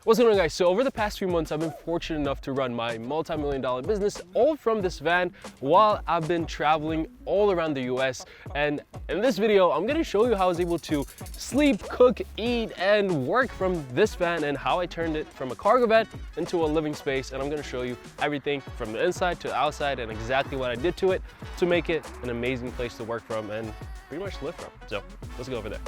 What's going on, guys? So over the past few months, I've been fortunate enough to run my multi-million dollar business all from this van while I've been traveling all around the US. And in this video, I'm gonna show you how I was able to sleep, cook, eat, and work from this van and how I turned it from a cargo van into a living space. And I'm gonna show you everything from the inside to the outside and exactly what I did to it to make it an amazing place to work from and pretty much live from. So let's go over there.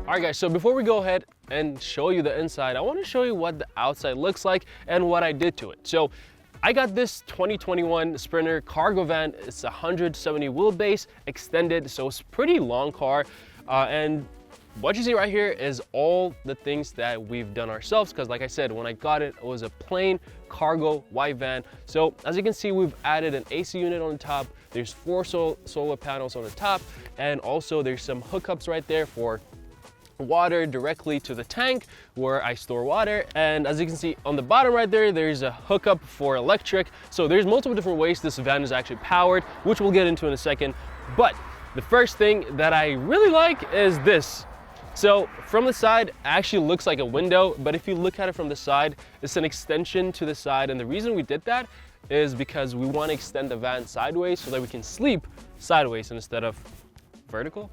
Alright guys, so before we go ahead and show you the inside, I want to show you what the outside looks like and what I did to it. So I got this 2021 Sprinter cargo van. It's 170 wheelbase extended, so it's a pretty long car. And what you see right here is all the things that we've done ourselves, because like I said, when I got it, it was a plain cargo white van. So as you can see, we've added an AC unit on the top. There's 4 solar panels on the top, and also there's some hookups right there for water directly to the tank where I store water. And as you can see on the bottom right there, there's a hookup for electric. So there's multiple different ways this van is actually powered, which we'll get into in a second. But the first thing that I really like is this. So from the side, it actually looks like a window, but if you look at it from the side, it's an extension to the side. And the reason we did that is because we want to extend the van sideways so that we can sleep sideways instead of vertical.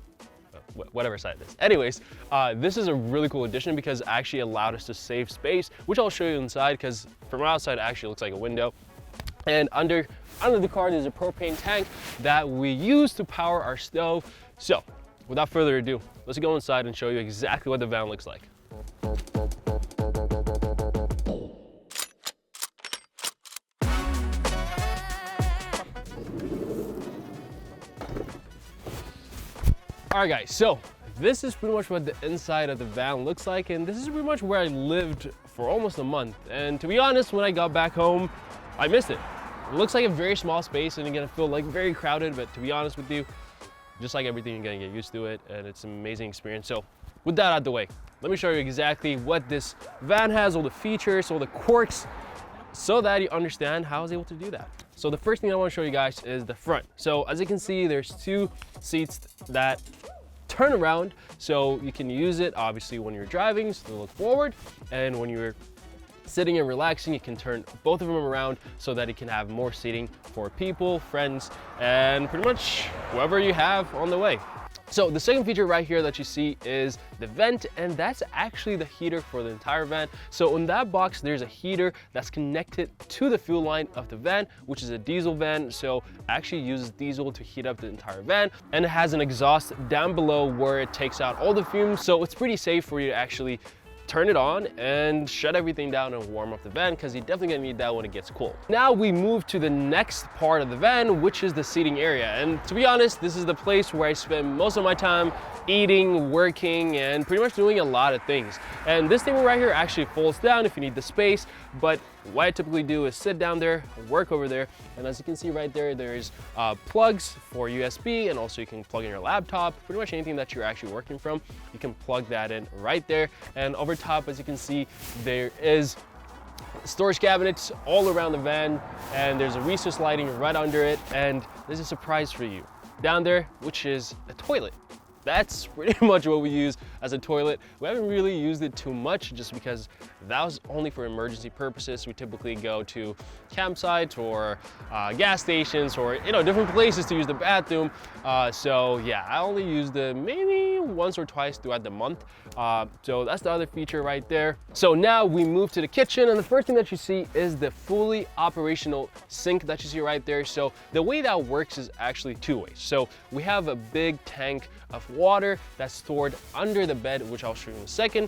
Whatever side it is. Anyways, this is a really cool addition because it actually allowed us to save space, which I'll show you inside, because from outside it actually looks like a window. And under the car, there's a propane tank that we use to power our stove. So without further ado, let's go inside and show you exactly what the van looks like. All right guys, so this is pretty much what the inside of the van looks like, and this is pretty much where I lived for almost a month. And to be honest, when I got back home, I missed it. It looks like a very small space and you're gonna feel like very crowded, but to be honest with you, just like everything, you're gonna get used to it, and it's an amazing experience. So with that out of the way, let me show you exactly what this van has, all the features, all the quirks, so that you understand how I was able to do that. So the first thing I want to show you guys is the front. So as you can see, there's 2 seats that turn around, so you can use it obviously when you're driving so to look forward, and when you're sitting and relaxing, you can turn both of them around so that you can have more seating for people, friends, and pretty much whoever you have on the way. So the second feature right here that you see is the vent, and that's actually the heater for the entire van. So in that box, there's a heater that's connected to the fuel line of the van, which is a diesel van. So it actually uses diesel to heat up the entire van, and it has an exhaust down below where it takes out all the fumes. So it's pretty safe for you to actually turn it on and shut everything down and warm up the van, because you're definitely gonna need that when it gets cold. Now we move to the next part of the van, which is the seating area. And to be honest, this is the place where I spend most of my time eating, working, and pretty much doing a lot of things. And this table right here actually folds down if you need the space, but what I typically do is sit down there, work over there, and as you can see right there, there's plugs for USB, and also you can plug in your laptop, pretty much anything that you're actually working from, you can plug that in right there. And over top, as you can see, there is storage cabinets all around the van, and there's a recessed lighting right under it, and there's a surprise for you down there, which is a toilet. That's pretty much what we use as a toilet. We haven't really used it too much just because that was only for emergency purposes. We typically go to campsites or gas stations or different places to use the bathroom. So yeah, I only used it maybe once or twice throughout the month. So that's the other feature right there. So now we move to the kitchen, and the first thing that you see is the fully operational sink that you see right there. So the way that works is actually 2 ways. So we have a big tank of water that's stored under the bed, which I'll show you in a second.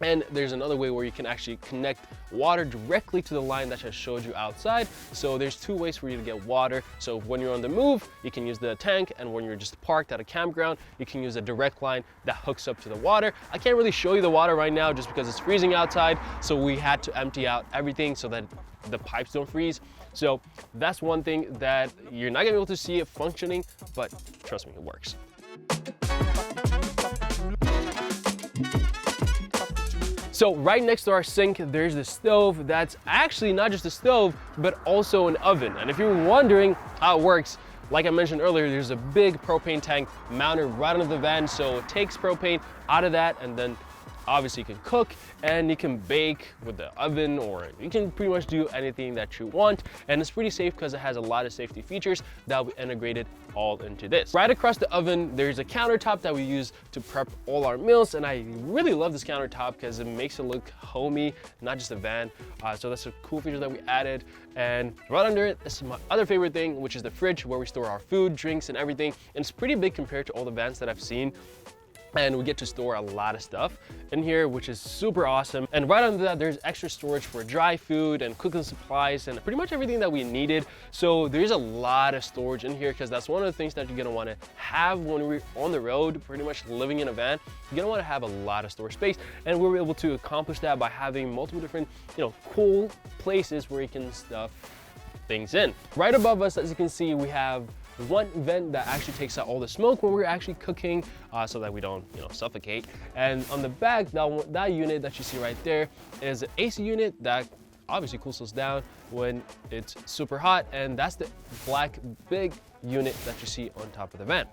And there's another way where you can actually connect water directly to the line that I showed you outside. So there's 2 ways for you to get water. So when you're on the move, you can use the tank, and when you're just parked at a campground, you can use a direct line that hooks up to the water. I can't really show you the water right now just because it's freezing outside, so we had to empty out everything so that the pipes don't freeze. So that's one thing that you're not gonna be able to see it functioning, but trust me, it works. So right next to our sink, there's the stove. That's actually not just a stove, but also an oven. And if you're wondering how it works, Like I mentioned earlier, there's a big propane tank mounted right under the van, so it takes propane out of that, and then obviously you can cook and you can bake with the oven, or you can pretty much do anything that you want. And it's pretty safe because it has a lot of safety features that we integrated all into this. Right across the oven, there's a countertop that we use to prep all our meals. And I really love this countertop because it makes it look homey, not just a van. So that's a cool feature that we added. And right under it, this is my other favorite thing, which is the fridge, where we store our food, drinks, and everything. And it's pretty big compared to all the vans that I've seen. And we get to store a lot of stuff in here, which is super awesome. And right under that, there's extra storage for dry food and cooking supplies and pretty much everything that we needed. So there's a lot of storage in here, because that's one of the things that you're gonna wanna have when we're on the road, pretty much living in a van. You're gonna wanna have a lot of storage space. And we were able to accomplish that by having multiple different, cool places where you can stuff things in. Right above us, as you can see, we have one vent that actually takes out all the smoke when we're actually cooking, so that we don't suffocate. And on the back, that unit that you see right there is an AC unit that obviously cools us down when it's super hot, and that's the black big unit that you see on top of the vent.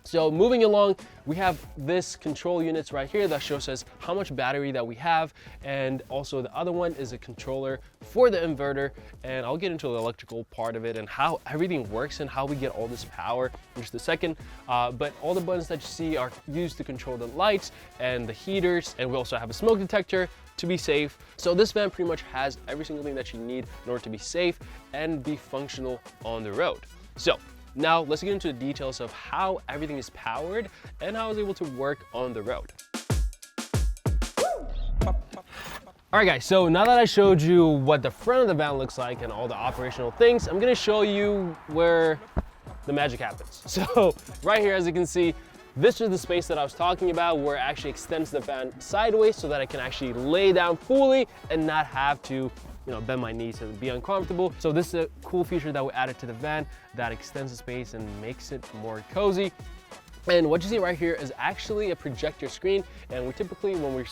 So moving along, we have this control units right here that shows us how much battery that we have. And also the other one is a controller for the inverter. And I'll get into the electrical part of it and how everything works and how we get all this power in just a second. But all the buttons that you see are used to control the lights and the heaters. And we also have a smoke detector to be safe. So this van pretty much has every single thing that you need in order to be safe and be functional on the road. So now let's get into the details of how everything is powered and how I was able to work on the road. All right guys, so now that I showed you what the front of the van looks like and all the operational things, I'm gonna show you where the magic happens. So right here, as you can see, this is the space that I was talking about, where it actually extends the van sideways so that I can actually lay down fully and not have to bend my knees and be uncomfortable. So this is a cool feature that we added to the van that extends the space and makes it more cozy. And what you see right here is actually a projector screen. And we typically, when we're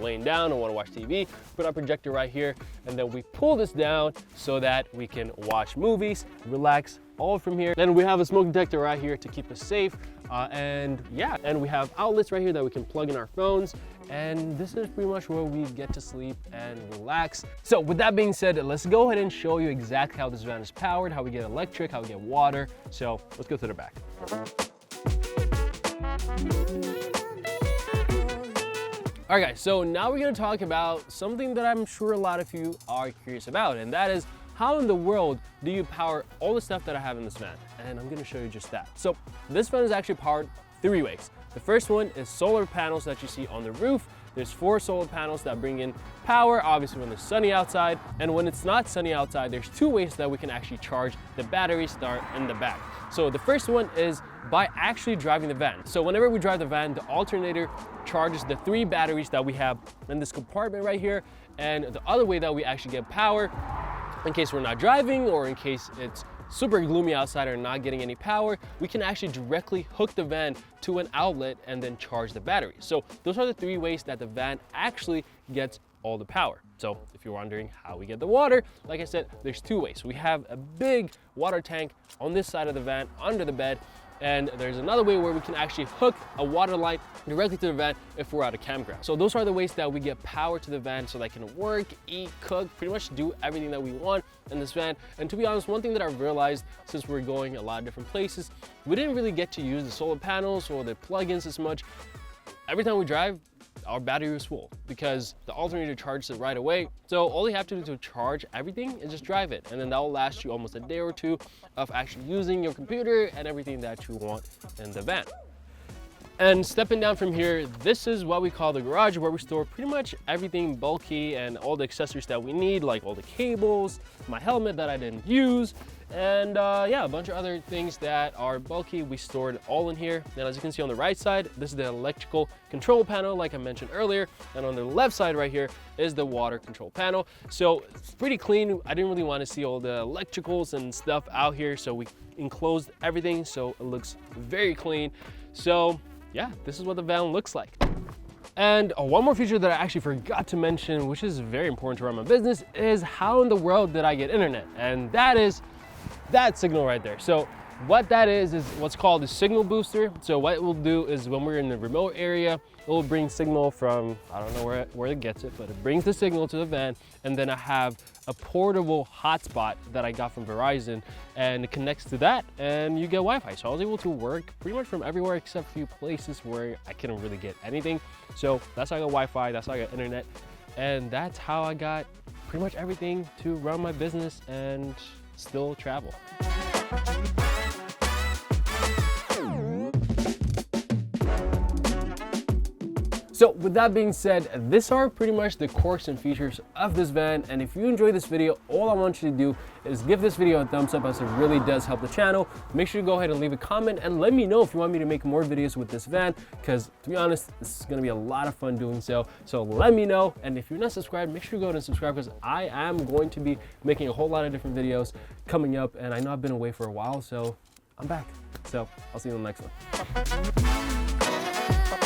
laying down and want to watch TV, put our projector right here, and then we pull this down so that we can watch movies, relax, all from here. Then we have a smoke detector right here to keep us safe. And we have outlets right here that we can plug in our phones. And this is pretty much where we get to sleep and relax. So with that being said, let's go ahead and show you exactly how this van is powered, how we get electric, how we get water. So let's go to the back. All right guys, so now we're gonna talk about something that I'm sure a lot of you are curious about, and that is, how in the world do you power all the stuff that I have in this van? And I'm gonna show you just that. So this van is actually powered 3 ways. The first one is solar panels that you see on the roof. There's 4 solar panels that bring in power, obviously when it's sunny outside. And when it's not sunny outside, there's 2 ways that we can actually charge the batteries that are in the back. So the first one is by actually driving the van. So whenever we drive the van, the alternator charges the 3 batteries that we have in this compartment right here. And the other way that we actually get power, in case we're not driving or in case it's super gloomy outside or not getting any power, we can actually directly hook the van to an outlet and then charge the battery. So those are the 3 ways that the van actually gets all the power. So if you're wondering how we get the water, like I said, there's 2 ways. We have a big water tank on this side of the van under the bed, and there's another way where we can actually hook a water line directly to the van if we're at a campground. So those are the ways that we get power to the van so that I can work, eat, cook, pretty much do everything that we want in this van. And to be honest, one thing that I've realized since we're going a lot of different places, we didn't really get to use the solar panels or the plugins as much. Every time we drive, our battery was full because the alternator charges it right away. So all you have to do to charge everything is just drive it, and then that will last you almost a day or 2 of actually using your computer and everything that you want in the van. And stepping down from here, this is what we call the garage, where we store pretty much everything bulky and all the accessories that we need, like all the cables, my helmet that I didn't use, and a bunch of other things that are bulky. We stored all in here. And as you can see on the right side, this is the electrical control panel, like I mentioned earlier. And on the left side right here is the water control panel. So it's pretty clean. I didn't really want to see all the electricals and stuff out here, so we enclosed everything so it looks very clean. So yeah, this is what the van looks like. And one more feature that I actually forgot to mention, which is very important to run my business, is how in the world did I get internet? And that is that signal right there. So what that is what's called a signal booster. So what it will do is when we're in a remote area, it will bring signal from, I don't know where it gets it, but it brings the signal to the van. And then I have a portable hotspot that I got from Verizon, and it connects to that and you get Wi-Fi. So I was able to work pretty much from everywhere except a few places where I couldn't really get anything. So that's how I got Wi-Fi, that's how I got internet, and that's how I got pretty much everything to run my business and still travel. So with that being said, these are pretty much the quirks and features of this van. And if you enjoyed this video, all I want you to do is give this video a thumbs up, as it really does help the channel. Make sure to go ahead and leave a comment and let me know if you want me to make more videos with this van, because to be honest, this is gonna be a lot of fun doing so. So let me know. And if you're not subscribed, make sure to go ahead and subscribe, because I am going to be making a whole lot of different videos coming up. And I know I've been away for a while, so I'm back. So I'll see you in the next one.